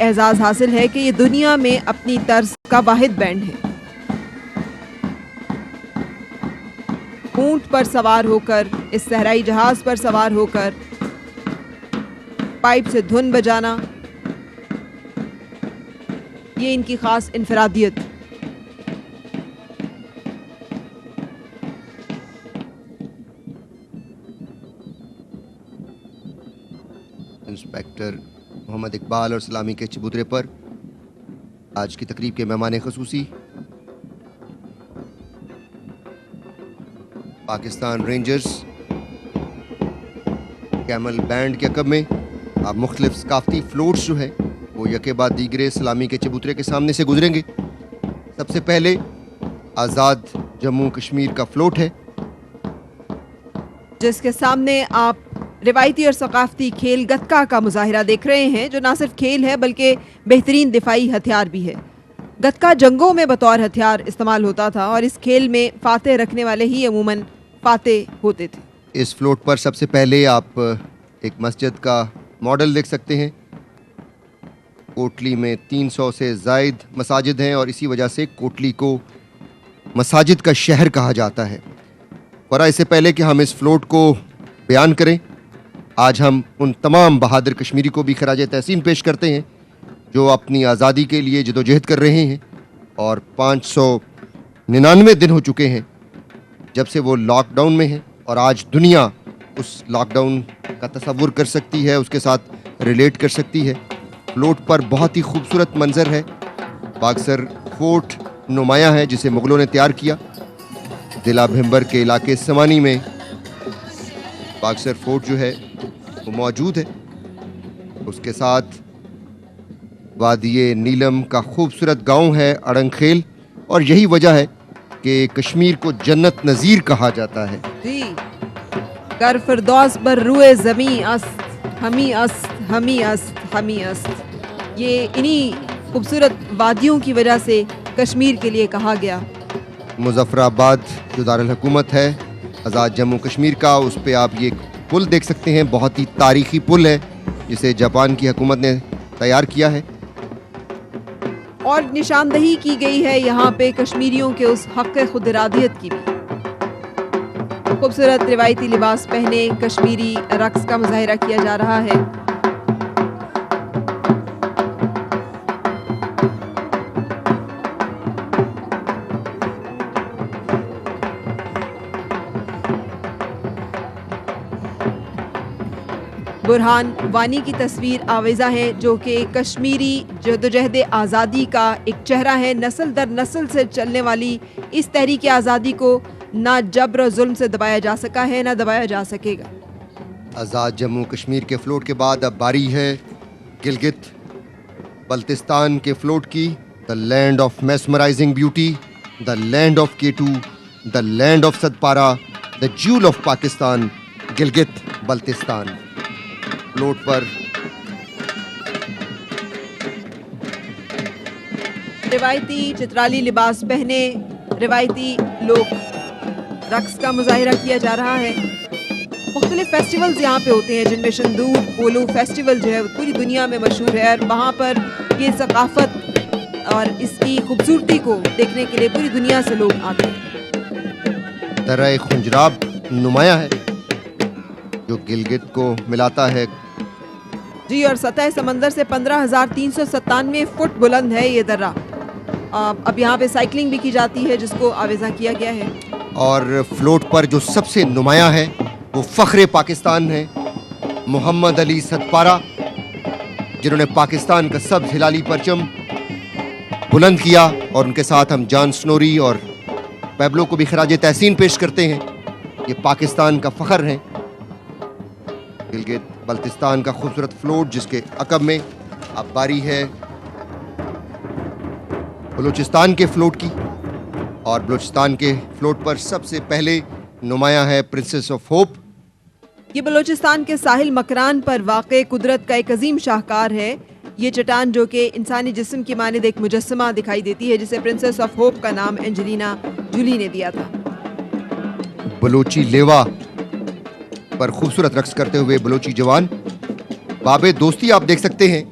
एजाज़ हासिल है कि ये दुनिया में अपनी तर्ज का वाहिद बैंड है। ऊंट पर सवार होकर, इस सहराई जहाज पर सवार होकर पाइप से धुन बजाना, ये इनकी खास इनफरादियत। इंस्पेक्टर मोहम्मद इकबाल और सलामी के चबूतरे पर आज की तकरीब के मेहमान खुसूसी पाकिस्तान रेंजर्स कैमल बैंड के अकब में आप मुख्तलिफ सकाफती फ्लोट्स जो है वो यके बाद दीगरे सलामी के चबूतरे के सामने से गुजरेंगे। सबसे पहले आज़ाद जम्मू कश्मीर का फ्लोट है, जिसके सामने आप रिवायती और सकाफती खेल गतका का मुजाहिरा देख रहे हैं, जो ना सिर्फ खेल है बल्कि बेहतरीन दिफाई हथियार भी है। गतका जंगों में बतौर हथियार इस्तेमाल होता था और इस खेल में फातेह रखने वाले ही अमूमन फातेह होते थे। इस फ्लोट पर सबसे पहले आप एक मस्जिद का मॉडल देख सकते हैं। कोटली में 300 से ज़ायद मसाजिद हैं और इसी वजह से कोटली को मसाजिद का शहर कहा जाता है। और इससे पहले कि हम इस फ्लोट को बयान करें, आज हम उन तमाम बहादुर कश्मीरी को भी खराज तहसीन पेश करते हैं जो अपनी आज़ादी के लिए जदोजहद कर रहे हैं और 599 दिन हो चुके हैं जब से वो लॉकडाउन में हैं और आज दुनिया उस लॉकडाउन का तसव्वुर कर सकती है, उसके साथ रिलेट कर सकती है। फ्लोट पर बहुत ही खूबसूरत मंजर है। बागसर फोर्ट नुमाया है जिसे मुग़लों ने तैयार किया। जिला भिम्बर के इलाके समानी में बागसर फोर्ट जो है वो मौजूद है। उसके साथ वादिये नीलम का खूबसूरत गांव है अड़ंगखेल, और यही वजह है कि कश्मीर को जन्नत नज़ीर कहा जाता है। जी, कर फिरदौस पर रुए ज़मी अस्त, हमी अस्त, हमी अस्त, हमी अस्त। ये इन्हीं खूबसूरत वादियों की वजह से कश्मीर के लिए कहा गया। मुजफ्फराबाद जो दारुल हुकूमत है आज़ाद जम्मू कश्मीर का, उस पे आप ये पुल देख सकते हैं। बहुत ही तारीखी पुल है जिसे जापान की हुकूमत ने तैयार किया है और निशानदही की गई है यहाँ पे कश्मीरियों के उस हक़ खुद इरादियत की भी। खूबसूरत रिवायती लिबास पहने कश्मीरी रक्स का मुजाहिरा किया जा रहा है। बुरहान वानी की तस्वीर आवेज़ा है जो कि कश्मीरी जदोजहद आज़ादी का एक चेहरा है। नस्ल दर नस्ल से चलने वाली इस तहरीक आज़ादी को ना जबर और जुल्म से दबाया जा सका है, ना दबाया जा सकेगा। आज़ाद जम्मू कश्मीर के फ्लोट के बाद अब बारी है गिलगित बल्तिस्तान के फ्लोट की। The land of mesmerising beauty, the land of K two, the land of Sadpara, the jewel of Pakistan, Gilgit Baltistan. Float पर रिवायती चित्राली लिबास पहने रिवायती लोग रक्स का मुजाहिरा किया जा रहा है। मुख्तलिफ फेस्टिवल्स यहाँ पे होते हैं जिनमें शंदूर पोलो फेस्टिवल जो है पूरी दुनिया में मशहूर है और वहाँ पर ये सकाफत और इसकी खूबसूरती को देखने के लिए पूरी दुनिया से लोग आते हैं। दर्रा खुंजराब नुमाया है जो गिलगित को मिलाता है। जी, और सतह समंदर से 15,397 फुट बुलंद है ये दर्रा। अब यहाँ पे साइकिलिंग भी की जाती है जिसको आवेज़ा किया गया है। और फ्लोट पर जो सबसे नुमाया है वो फ़ख्रे पाकिस्तान है, मोहम्मद अली सदपारा, जिन्होंने पाकिस्तान का सब्ज़ हिलाली परचम बुलंद किया। और उनके साथ हम जॉन स्नोरी और पैब्लो को भी खराज तहसीन पेश करते हैं। ये पाकिस्तान का फ़ख्र है। गिलगित बल्तिस्तान का खूबसूरत फ्लोट जिसके अकब में अब बारी है बलूचिस्तान के फ्लोट की। और बलूचिस्तान के फ्लोट पर सबसे पहले नुमाया है प्रिंसेस ऑफ होप। ये बलूचिस्तान के साहिल मकरान पर वाक़े कुदरत का एक अजीम शाहकार है। ये चट्टान जो कि इंसानी जिस्म की मानिद एक मुजस्समा दिखाई देती है जिसे प्रिंसेस ऑफ होप का नाम एंजेलिना जूली ने दिया था। बलोची लेवा पर खूबसूरत रक्स करते हुए बलोची जवान। बाबे दोस्ती आप देख सकते हैं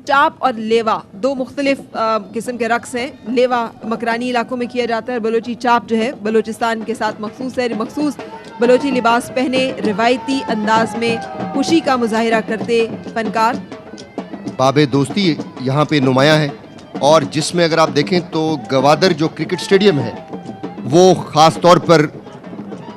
चाप और लेवा दो मुख्तलिफ किस्म के रक्स हैं। लेवा मकरानी इलाकों में किया जाता है, बलोची चाप जो है बलूचिस्तान के साथ मखसूस है। मखसूस बलोची लिबास पहने रिवायती अंदाज में खुशी का मुजाहिरा करते फनकार। बाबे दोस्ती यहाँ पे नुमायां है, और जिसमें अगर आप देखें तो गवादर जो क्रिकेट स्टेडियम है वो ख़ास तौर पर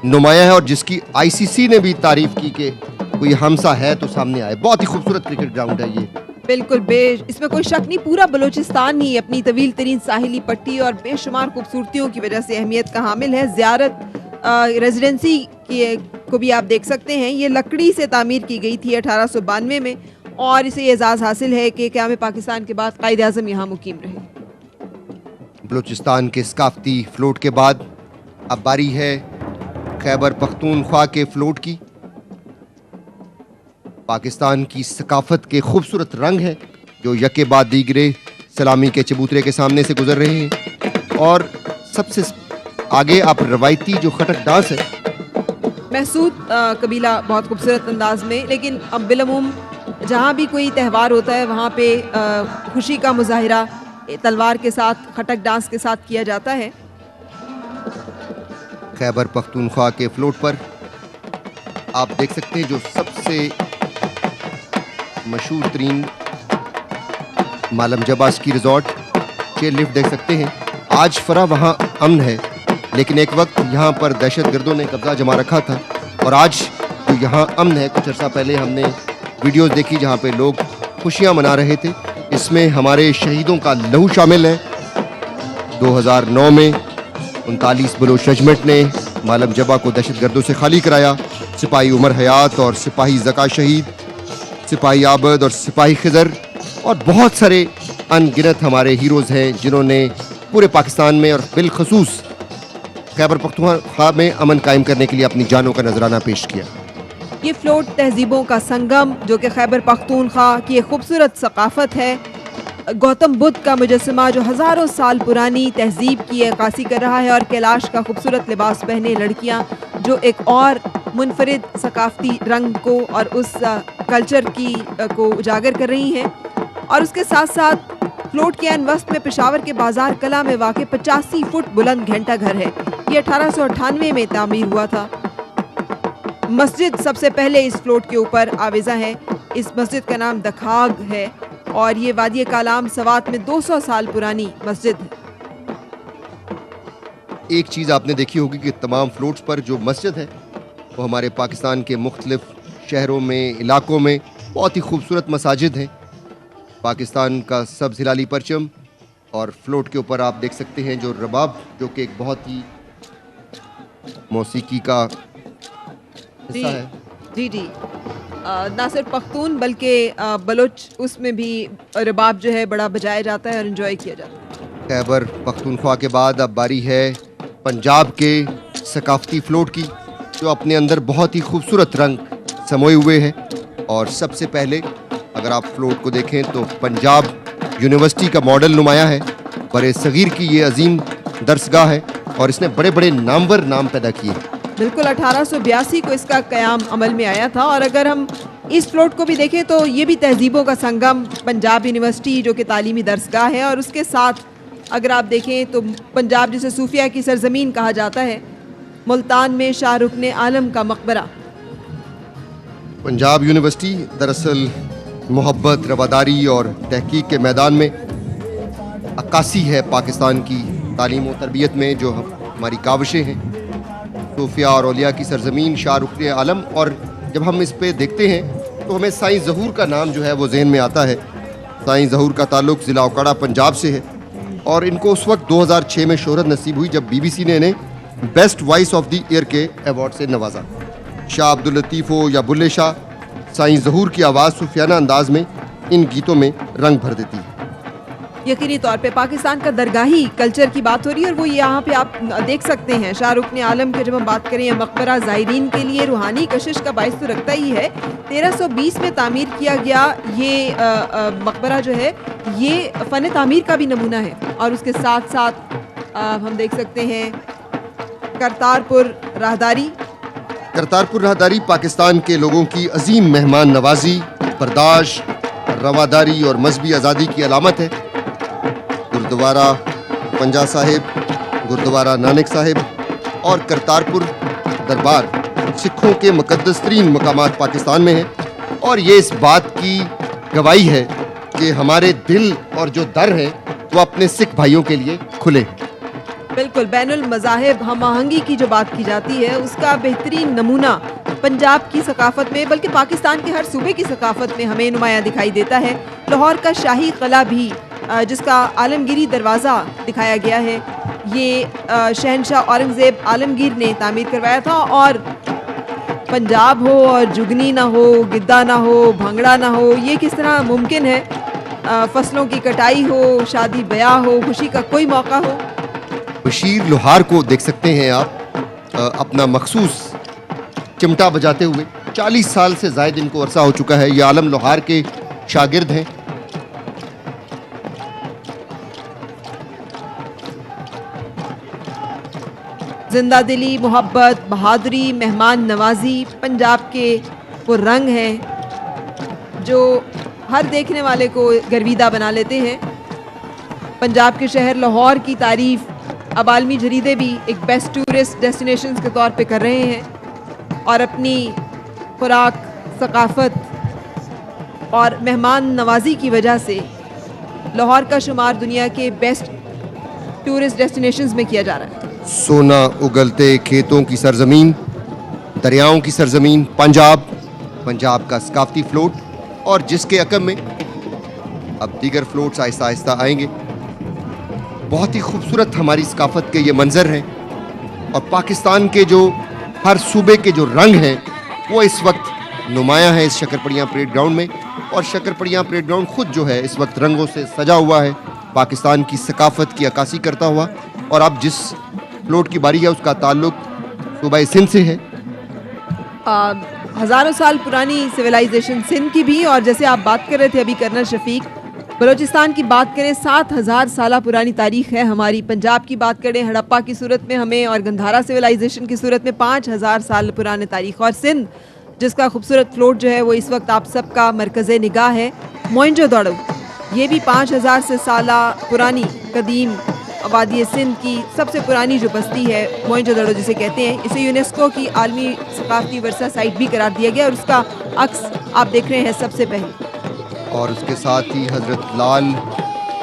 नुमायां है, और जिसकी आईसीसी ने भी तारीफ की कि कोई हमसा है तो सामने आए। बहुत ही खूबसूरत क्रिकेट ग्राउंड है ये। बिल्कुल इसमें कोई शक नहीं, पूरा बलूचिस्तान ही अपनी तवील तरीन साहिली पट्टी और बेशुमार खूबसूरतियों की वजह से अहमियत का हामिल है। ज़ियारत रेजिडेंसी को भी आप देख सकते हैं, ये लकड़ी से तामीर की गई थी 1892 में, और इसे एजाज़ हासिल है कि क़याम पाकिस्तान के बाद कायद आज़म यहाँ मुकीम रहे। बलूचिस्तान के सकाफती फ्लोट के बाद अब बारी है खैबर पख्तूनख्वा के फ्लोट की। पाकिस्तान की सकाफत के खूबसूरत रंग हैं जो यके बाद दीगरे सलामी के चबूतरे के सामने से गुजर रहे हैं, और सबसे आगे आप रवायती जो खटक डांस है महसूद कबीला बहुत खूबसूरत अंदाज में, लेकिन अब बिलअमूम जहाँ भी कोई त्यौहार होता है वहाँ पे खुशी का मुजाहिरा तलवार के साथ खटक डांस के साथ किया जाता है। खैबर पख्तूनख्वा के फ्लोट पर आप देख सकते हैं जो सबसे मशहूर तरीन मालम जबा स्की रिजॉर्ट के लिफ्ट देख सकते हैं। आज फरा वहाँ अमन है, लेकिन एक वक्त यहाँ पर दहशतगर्दों ने कब्जा जमा रखा था, और आज तो यहाँ अमन है। कुछ अर्सा पहले हमने वीडियोस देखी जहाँ पे लोग खुशियाँ मना रहे थे। इसमें हमारे शहीदों का लहू शामिल है। 2009 में 39 बलोच रेजिमेंट ने मालम जबा को दहशतगर्दों से खाली कराया। सिपाही उमर हयात और सिपाही ज़का शहीद, सिपाही आबद और सिपाही खिजर, और बहुत सारे अनगिनत हमारे हीरोज़ हैं जिन्होंने पूरे पाकिस्तान में और बिलखसूस खैबर पख्तूनख्वा में अमन कायम करने के लिए अपनी जानों का नजराना पेश किया। ये फ्लोट तहजीबों का संगम जो कि खैबर पख्तूनख्वा की एक खूबसूरत सकाफत है। गौतम बुद्ध का मुजस्समा जो हज़ारों साल पुरानी तहजीब की अक्कासी कर रहा है, और कैलाश का खूबसूरत लिबास पहने लड़कियां जो एक और मुनफरिद सकाफती रंग को और उस कल्चर की को उजागर कर रही हैं। और उसके साथ साथ फ्लोट के अनवस्त में पेशावर के बाजार कला में वाक़ 85 फुट बुलंद घंटा घर है। ये 1898 में तामीर हुआ था। मस्जिद सबसे पहले इस फ्लोट के ऊपर आवेज़ा है। इस मस्जिद का नाम दखाग है, और ये वादी कालाम सवात में 200 साल पुरानी मस्जिद है। एक चीज़ आपने देखी होगी कि तमाम फ्लोट्स पर जो मस्जिद है वो हमारे पाकिस्तान के मुख्तलिफ शहरों में, इलाकों में बहुत ही खूबसूरत मसाजिद हैं। पाकिस्तान का सब्ज़ हिलाली परचम, और फ्लोट के ऊपर आप देख सकते हैं जो रबाब, जो कि एक बहुत ही मौसीकी का हिस्सा है। जी ना सिर्फ पख्तून बल्कि बलोच उसमें भी रबाब जो है बड़ा बजाया जाता है और इन्जॉय किया जाता है। खैबर पख्तूनख्वा के बाद अब बारी है पंजाब के सकाफती फ्लोट की, जो अपने अंदर बहुत ही खूबसूरत रंग समोए हुए है। और सबसे पहले अगर आप फ्लोट को देखें तो पंजाब यूनिवर्सिटी का मॉडल नुमाया है। बड़े सगीर की ये अजीम दरसगाह है, और इसने बड़े बड़े नामवर नाम पैदा किए। बिल्कुल 1882 को इसका क़याम अमल में आया था। और अगर हम इस फ्लोट को भी देखें तो ये भी तहजीबों का संगम पंजाब यूनिवर्सिटी जो कि तालीमी दरसगाह है, और उसके साथ अगर आप देखें तो पंजाब जिसे सूफिया की सरजमीन कहा जाता है, मुल्तान में शाहरुख आलम का मकबरा। पंजाब यूनिवर्सिटी दरअसल मोहब्बत, रवादारी और तहकीक के मैदान में अक्कासी है पाकिस्तान की तालीम और तरबियत में, जो हमारी काविशें हैं। सूफिया और औलिया की सरजमीन, शाहरुख आलम। और जब हम इस पे देखते हैं तो हमें साईं ज़हूर का नाम जो है वो जहन में आता है। साईं ज़हूर का ताल्लुक़ ज़िला ओकाड़ा पंजाब से है, और इनको उस वक्त 2006 में शोहरत नसीब हुई जब BBC ने इन्हें best voice of the year के अवार्ड से नवाजा। शाह अब्दुल लतीफ़ हो या बुल्ले शाह, साईं ज़हूर की आवाज़ सूफियाना अंदाज में इन गीतों में रंग भर देती है। यकीनी तौर पे पाकिस्तान का दरगाही कल्चर की बात हो रही है, और वो यहाँ पे आप देख सकते हैं शाहरुख आलम के। जब हम बात करें मकबरा ज़ायरीन के लिए रूहानी कशिश का बाइस तो रखता ही है। 1320 में तामीर किया गया ये मकबरा जो है ये फ़न तामीर का भी नमूना है। और उसके साथ साथ हम देख सकते हैं करतारपुर राहदारी। करतारपुर राहदारी पाकिस्तान के लोगों की अजीम मेहमान नवाजी, बर्दाश्त, रवादारी और मजहबी आज़ादी की अलामत है। गुरुद्वारा पंजा साहिब, गुरुद्वारा नानक साहिब और करतारपुर दरबार सिखों के मुकद्दस तरीन मकामात पाकिस्तान में हैं और ये इस बात की गवाही है कि हमारे दिल और जो दर है वो अपने सिख भाइयों के लिए खुले हैं। बिल्कुल, बैनुल मज़ाहिब हम आहंगी की जो बात की जाती है उसका बेहतरीन नमूना पंजाब की सकाफत में, बल्कि पाकिस्तान के हर सूबे की सकाफत में हमें नुमाया दिखाई देता है। लाहौर का शाही किला भी जिसका आलमगीरी दरवाज़ा दिखाया गया है, ये शहनशाह औरंगज़ेब आलमगीर ने तामीर करवाया था। और पंजाब हो और जुगनी ना हो, गिद्दा ना हो, भांगड़ा ना हो, ये किस तरह मुमकिन है? फसलों की कटाई हो, शादी ब्याह हो, खुशी का कोई मौका हो। बशीर लोहार को देख सकते हैं आप अपना मखसूस चिमटा बजाते हुए। 40 साल से ज़ायद इनको अरसा हो चुका है। ये आलम लोहार के शागिर्द हैं। जिंदा दिली, मोहब्बत, बहादुरी, मेहमान नवाजी पंजाब के वो रंग हैं जो हर देखने वाले को गर्विदा बना लेते हैं। पंजाब के शहर लाहौर की तारीफ अब आलमी जरीदे भी एक बेस्ट टूरिस्ट डेस्टिनेशंस के तौर पे कर रहे हैं और अपनी खुराक, सकाफत और मेहमान नवाजी की वजह से लाहौर का शुमार दुनिया के बेस्ट टूरिस्ट डेस्टिनेशंस में किया जा रहा है। सोना उगलते खेतों की सरजमीन, दरियाओं की सरजमीन पंजाब, पंजाब का सकाफती फ्लोट और जिसके अकम में अब दीगर फ्लोट्स आहिस्ता आहिस्ता आएंगे। बहुत ही खूबसूरत हमारी सकाफत के ये मंजर हैं और पाकिस्तान के जो हर सूबे के जो रंग हैं वो इस वक्त नुमायां है इस शक्करपड़ियाँ परेड ग्राउंड में। और शक्करपड़ियाँ परेड ग्राउंड खुद जो है इस वक्त रंगों से सजा हुआ है, पाकिस्तान की सकाफत की अक्कासी करता हुआ। और अब जिस फ्लोट की बारी है उसका ताल्लुक सूबा सिंध से है। हज़ारों साल पुरानी सिविलाइजेशन सिंध की भी, और जैसे आप बात कर रहे थे अभी कर्नल शफीक, बलूचिस्तान की बात करें 7000 साल पुरानी तारीख है हमारी। पंजाब की बात करें हड़प्पा की सूरत में हमें और गंधारा सिविलाइजेशन की सूरत में 5000 साल पुराने तारीख। और सिंध जिसका खूबसूरत फ्लोट जो है वो इस वक्त आप सबका मरकज़ निगाह है। मोइंजोदड़ो ये भी 5000 से साल पुरानी कदीम वादी सिंध की सबसे पुरानी जो बस्ती है मोइंजोदड़ो जिसे कहते हैं, इसे यूनेस्को की आलमी सकाफती वर्सा साइट भी करार दिया गया और उसका अक्स आप देख रहे हैं सबसे पहले। और उसके साथ ही हजरत लाल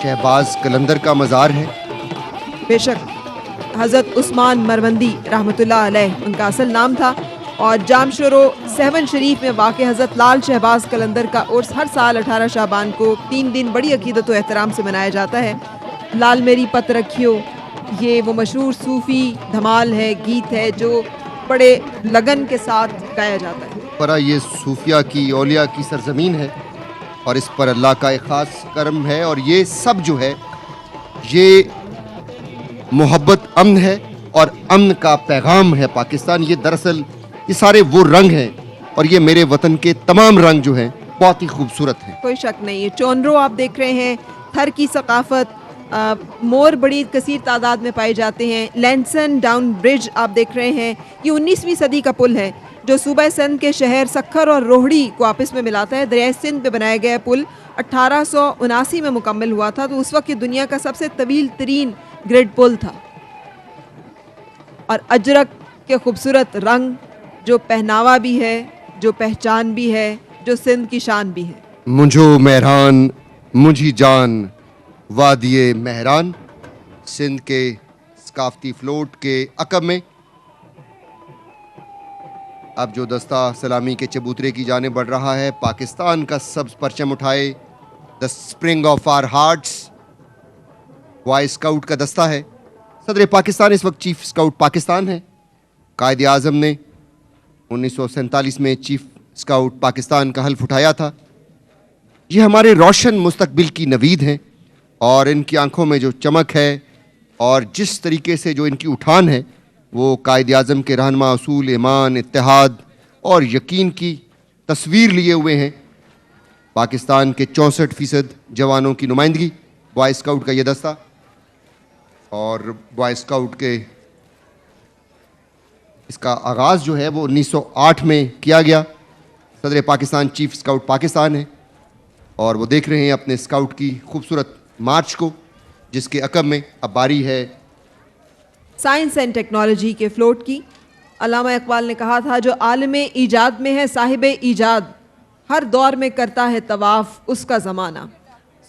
शहबाज कलंदर का मज़ार है। बेशक हज़रत उस्मान मरवंदी रहमतुल्लाह अलैह उनका असल नाम था। और जामशोरो सहवन शरीफ में वाक़ हज़रत लाल शहबाज कलंदर का उर्स हर साल 18 शाबान को 3 दिन बड़ी अकीदत व एहतराम से मनाया जाता है। लाल मेरी पत रखियो ये वो मशहूर सूफ़ी धमाल है, गीत है जो बड़े लगन के साथ गाया जाता है। पर ये सूफिया की औलिया की सरजमीन है और इस पर अल्लाह का एक ख़ास करम है। और ये सब जो है ये मोहब्बत अमन है और अमन का पैगाम है पाकिस्तान। ये दरअसल ये सारे वो रंग हैं और ये मेरे वतन के तमाम रंग जो हैं बहुत ही खूबसूरत हैं। कोई शक नहीं है। चोनरो आप देख रहे हैं, थर की सकाफत, मोर बड़ी कसीर तादाद में पाए जाते हैं। लैंसन डाउन ब्रिज आप देख रहे हैं, ये 19वीं सदी का पुल है जो सूबा सिंध के शहर सखर और रोहड़ी को आपस में मिलाता है। दरिया सिंध पे बनाया गया पुल 1879 में मुकम्मल हुआ था, तो उस वक्त ये दुनिया का सबसे तवील तरीन ग्रिड पुल था। और अजरक के खूबसूरत रंग जो पहनावा भी है, जो पहचान भी है, जो सिंध की शान भी है। मुझो मेहरान मुझी जान वादिये मेहरान, सिंध के सकाफती फ्लोट के अकब में अब जो दस्ता सलामी के चबूतरे की जाने बढ़ रहा है, पाकिस्तान का सब्ज परचम उठाए, the spring of our hearts boy scout का दस्ता है। सदर पाकिस्तान इस वक्त चीफ स्काउट पाकिस्तान है। कायद आज़म ने 1947 में चीफ स्काउट पाकिस्तान का हल्फ उठाया था। ये हमारे रोशन मुस्तकबिल की नवीद हैं और इनकी आंखों में जो चमक है और जिस तरीके से जो इनकी उठान है वो कायद आज़म के रहनुमा असूल ईमान, इत्तेहाद और यकीन की तस्वीर लिए हुए हैं। पाकिस्तान के 64% जवानों की नुमाइंदगी बॉय स्काउट का ये दस्ता, और बॉय स्काउट के इसका आगाज़ जो है वो 1908 में किया गया। सदर पाकिस्तान चीफ स्काउट पाकिस्तान है। और वो देख रहे हैं अपने स्काउट की खूबसूरत मार्च को, जिसके अकब में अब बारी है साइंस एंड टेक्नोलॉजी के फ्लोट की। अल्लामा इकबाल ने कहा था, जो आलमे ईजाद में है साहिब ईजाद, हर दौर में करता है तवाफ उसका ज़माना।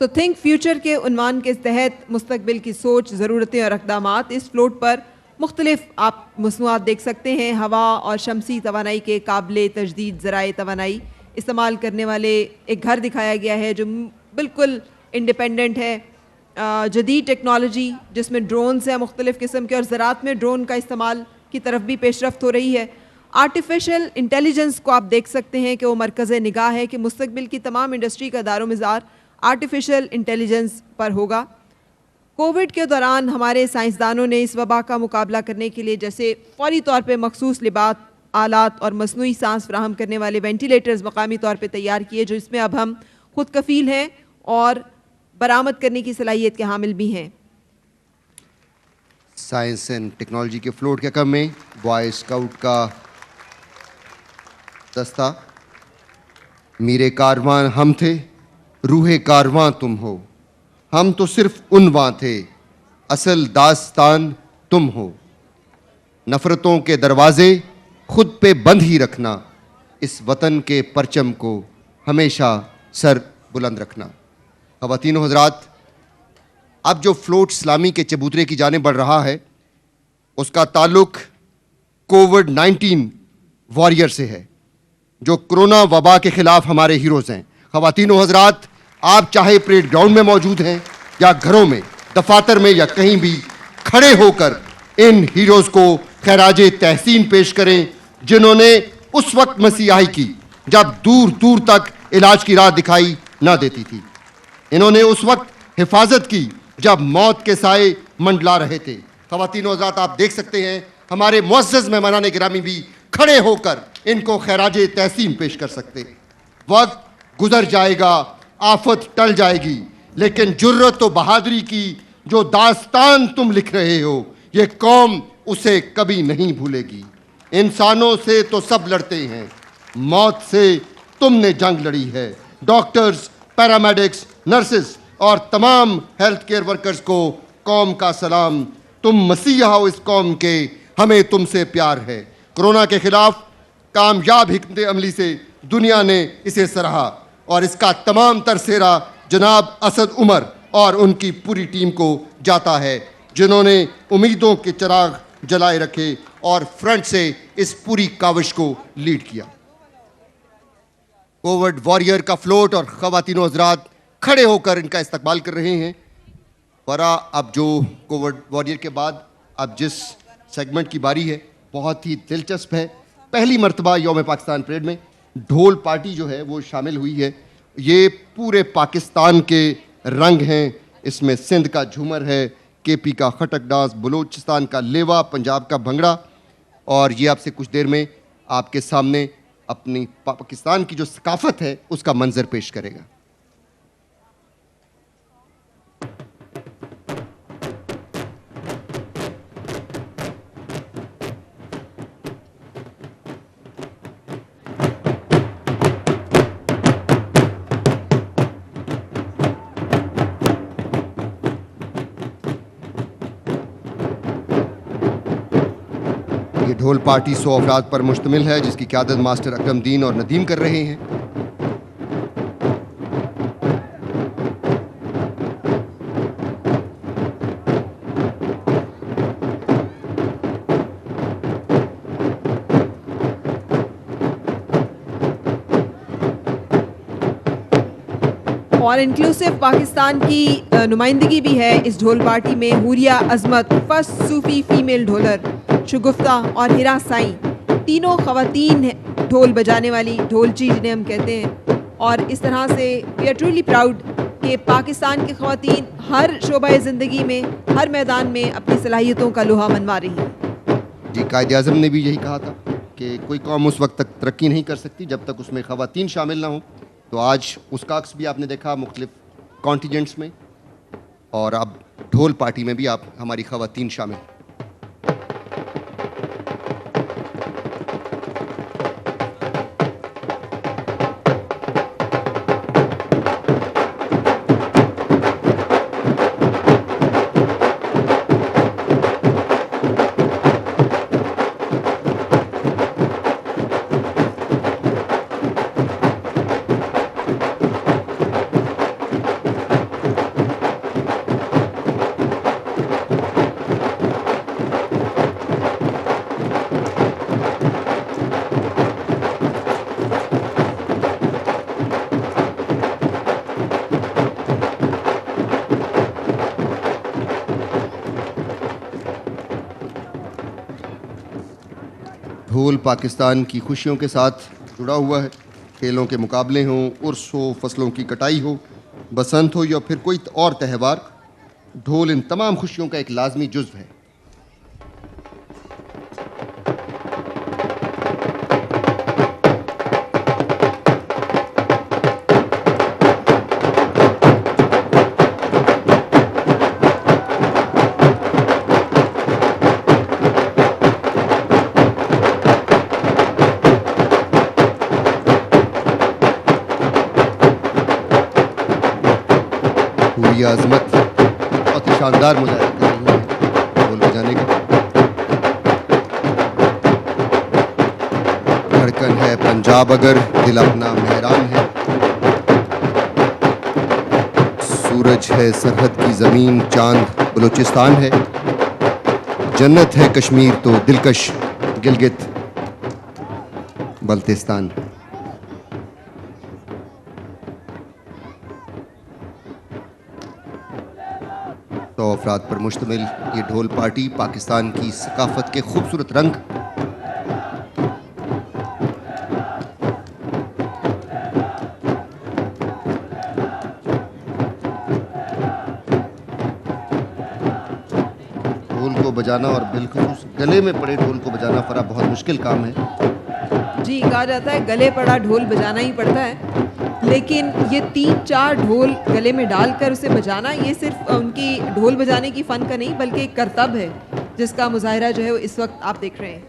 सो थिंक फ्यूचर के उन्वान के तहत मुस्तकबिल की सोच, ज़रूरतें और इक़दामात, इस फ्लोट पर मुख्तलिफ आप मसनूआत देख सकते हैं। हवा और शमसी तवानाई के काबिल तजदीद ज़राए तवानाई इस्तेमाल करने वाले एक घर दिखाया गया है जो बिल्कुल इंडिपेंडेंट है। जदीद टेक्नोलॉजी जिसमें ड्रोन्स हैं मुख्तलिफ़ किस्म के, और ज़राअत में ड्रोन का इस्तेमाल की तरफ भी पेशरफ्त हो रही है। आर्टिफिशियल इंटेलिजेंस को आप देख सकते हैं कि वो मरकज़ निगाह है कि मुस्तकबिल की तमाम इंडस्ट्री का दारोमज़ार आर्टिफिशियल इंटेलिजेंस पर होगा। कोविड के दौरान हमारे साइंसदानों ने इस वबा का मुकाबला करने के लिए जैसे फौरी तौर पे मखसूस लिबास, आलात और मसनूई सांस फ्राहम करने वाले वेंटिलेटर्स मकामी तौर पे तैयार किए, जो इसमें अब हम खुद कफ़ील हैं और बरामद करने की सलाहियत के हामिल भी हैं। साइंस एंड टेक्नोलॉजी के फ्लोट के अकब में बॉय स्काउट का दस्ता। मीरे कारवां हम थे, रूहे कारवां तुम हो, हम तो सिर्फ उनवां थे, असल दास्तान तुम हो। नफरतों के दरवाजे खुद पे बंद ही रखना, इस वतन के परचम को हमेशा सर बुलंद रखना। ख़वातीन हज़रात, अब जो फ्लोट इस्लामी के चबूतरे की जाने बढ़ रहा है, उसका ताल्लुक कोविड-19 वॉरियर से है, जो कोरोना वबा के खिलाफ हमारे हीरोज़ हैं। ख़वातीन हज़रात, आप चाहे परेड ग्राउंड में मौजूद हैं या घरों में, दफातर में या कहीं भी खड़े होकर इन हीरोज़ को खैराजे तहसीन पेश करें, जिन्होंने उस वक्त मसीहाई की जब दूर दूर तक इलाज की राह दिखाई ना देती थी। इन्होंने उस वक्त हिफाजत की जब मौत के साए मंडला रहे थे। ख़वातीन हज़रात, आप देख सकते हैं हमारे मुअज़्ज़ज़ मेहमानान गिरामी भी खड़े होकर इनको खैराजे तहसीन पेश कर सकते। वक्त गुजर जाएगा, आफत टल जाएगी, लेकिन जुर्रत और बहादुरी की जो दास्तान तुम लिख रहे हो, ये कौम उसे कभी नहीं भूलेगी। इंसानों से तो सब लड़ते हैं, मौत से तुमने जंग लड़ी है। डॉक्टर्स, पैरामेडिक्स, नर्सेस और तमाम हेल्थ केयर वर्कर्स को कौम का सलाम। तुम मसीहा हो इस कौम के, हमें तुमसे प्यार है। कोरोना के खिलाफ कामयाब हिकमत अमली से दुनिया ने इसे सराहा और इसका तमाम तरसेरा जनाब असद उमर और उनकी पूरी टीम को जाता है, जिन्होंने उम्मीदों के चिराग जलाए रखे और फ्रंट से इस पूरी काविश को लीड किया। कोविड वॉरियर का फ्लोट और ख़वातीन हज़रात खड़े होकर इनका इस्तकबाल कर रहे हैं। फरा, अब जो कोविड वॉरियर के बाद अब जिस सेगमेंट की बारी है, बहुत ही दिलचस्प है। पहली मर्तबा यौम पाकिस्तान परेड में ढोल पार्टी जो है वो शामिल हुई है। ये पूरे पाकिस्तान के रंग हैं, इसमें सिंध का झूमर है, केपी का खटक डांस, बलूचिस्तान का लेवा, पंजाब का भंगड़ा, और ये आपसे कुछ देर में आपके सामने अपनी पाकिस्तान की जो सकाफत है उसका मंजर पेश करेगा। ये ढोल पार्टी 100 अफराद पर मुश्तमिल है, जिसकी क़यादत मास्टर अकरमदीन और नदीम कर रहे हैं। और इंक्लूसिव पाकिस्तान की नुमाइंदगी भी है इस ढोल पार्टी में। हुरिया अजमत, फर्स्ट सूफी फीमेल ढोलर, शुगुफ्ता और हिरा साई, तीनों ख़वातीन ढोल बजाने वाली, ढोलची जिन्हें हम कहते हैं। और इस तरह से वी आर ट्रूली प्राउड कि पाकिस्तान की ख़वातीन हर शोबा ज़िंदगी में, हर मैदान में अपनी सलाहियतों का लोहा मनवा रही हैं। जी, कायद आज़म ने भी यही कहा था कि कोई कौम उस वक्त तक तरक्की नहीं कर सकती जब तक उसमें ख़वातीन शामिल ना हों। तो आज उसका अक्स भी आपने देखा मुख्तलिफ कॉन्टिजेंट्स में, और अब ढोल पार्टी में भी आप हमारी ख़वातीन शामिल। ढोल पाकिस्तान की खुशियों के साथ जुड़ा हुआ है। खेलों के मुकाबले हों, उर्स हो, फसलों की कटाई हो, बसंत हो या फिर कोई और त्यौहार, ढोल इन तमाम खुशियों का एक लाजमी जुज़्व है। पूरी आज़मत बहुत ही शानदार मुजाहिरा कर रही है ढोल बजाने का। धड़कन है पंजाब अगर दिल अपना मेहरान है, सूरज है सरहद की ज़मीन, चांद बलूचिस्तान है, जन्नत है कश्मीर तो दिलकश गिलगित बल्तिस्तान। तो अफराद पर मुश्तमिल ये ढोल पार्टी पाकिस्तान की सकाफत के खूबसूरत रंग, ढोल को बजाना और बिलखुसूस गले में पड़े ढोल को बजाना फरा बहुत मुश्किल काम है। जी, कहा जाता है गले पड़ा ढोल बजाना ही पड़ता है, लेकिन ये 3-4 ढोल गले में डालकर उसे बजाना, ये सिर्फ उनकी ढोल बजाने की फ़न का नहीं बल्कि एक करतब है, जिसका मुजाहिरा जो है वो इस वक्त आप देख रहे हैं।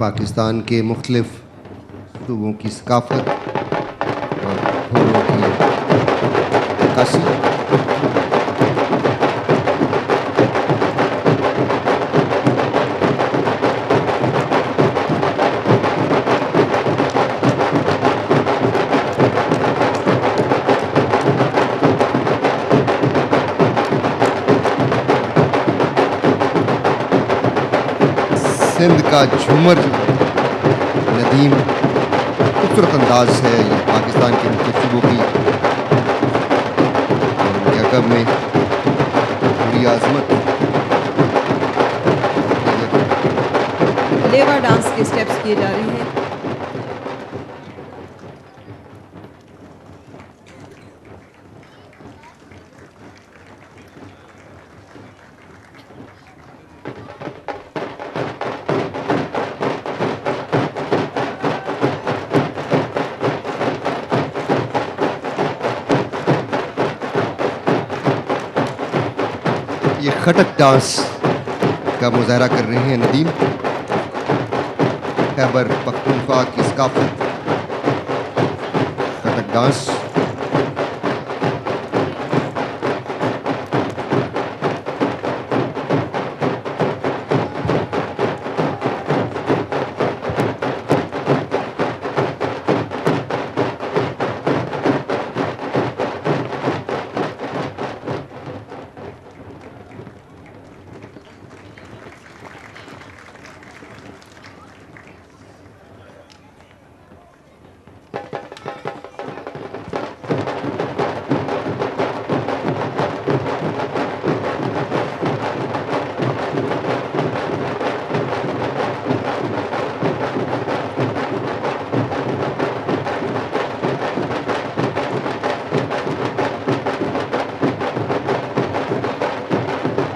पाकिस्तान के मुख्तलिफ सूबों की सकाफत और ढोलों की अक्कासी। सिंध का झूमर नदीम खूबसूरत अंदाज है ये पाकिस्तान के मुख्तलिफ सूबों की, और उनके अकब में पूरी आज़मत लेवा डांस के स्टेप्स किए जा रहे हैं। ये खटक डांस का मुजाहरा कर रहे हैं नदीम। खैबर पख्तूनख्वा की सकाफत खटक डांस।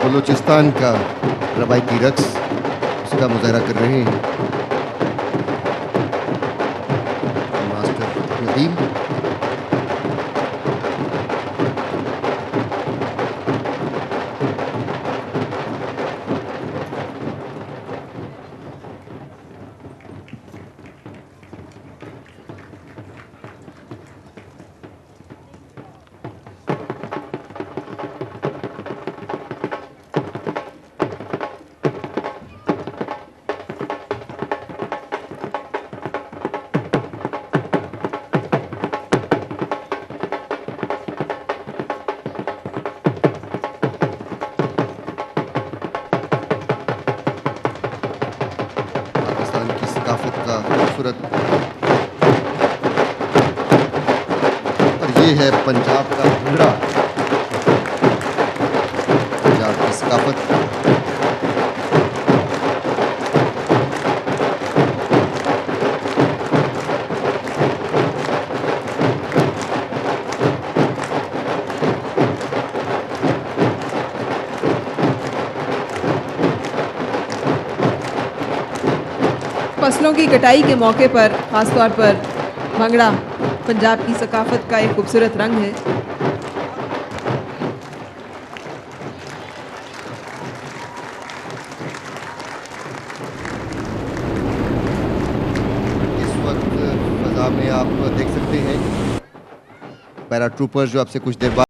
बलूचिस्तान का रवायती रक्स उसका मुजाहरा कर रहे हैं मास्टर नदीम। का खूबसूरत, और ये है पंजाब का भंगड़ा, पंजाब की सकाफत। फसलों की कटाई के मौके पर खासतौर पर भंगड़ा पंजाब की सकाफत का एक खूबसूरत रंग है। इस वक्त फजा में आप देख सकते हैं पैराट्रूपर्स जो आपसे कुछ देर बाद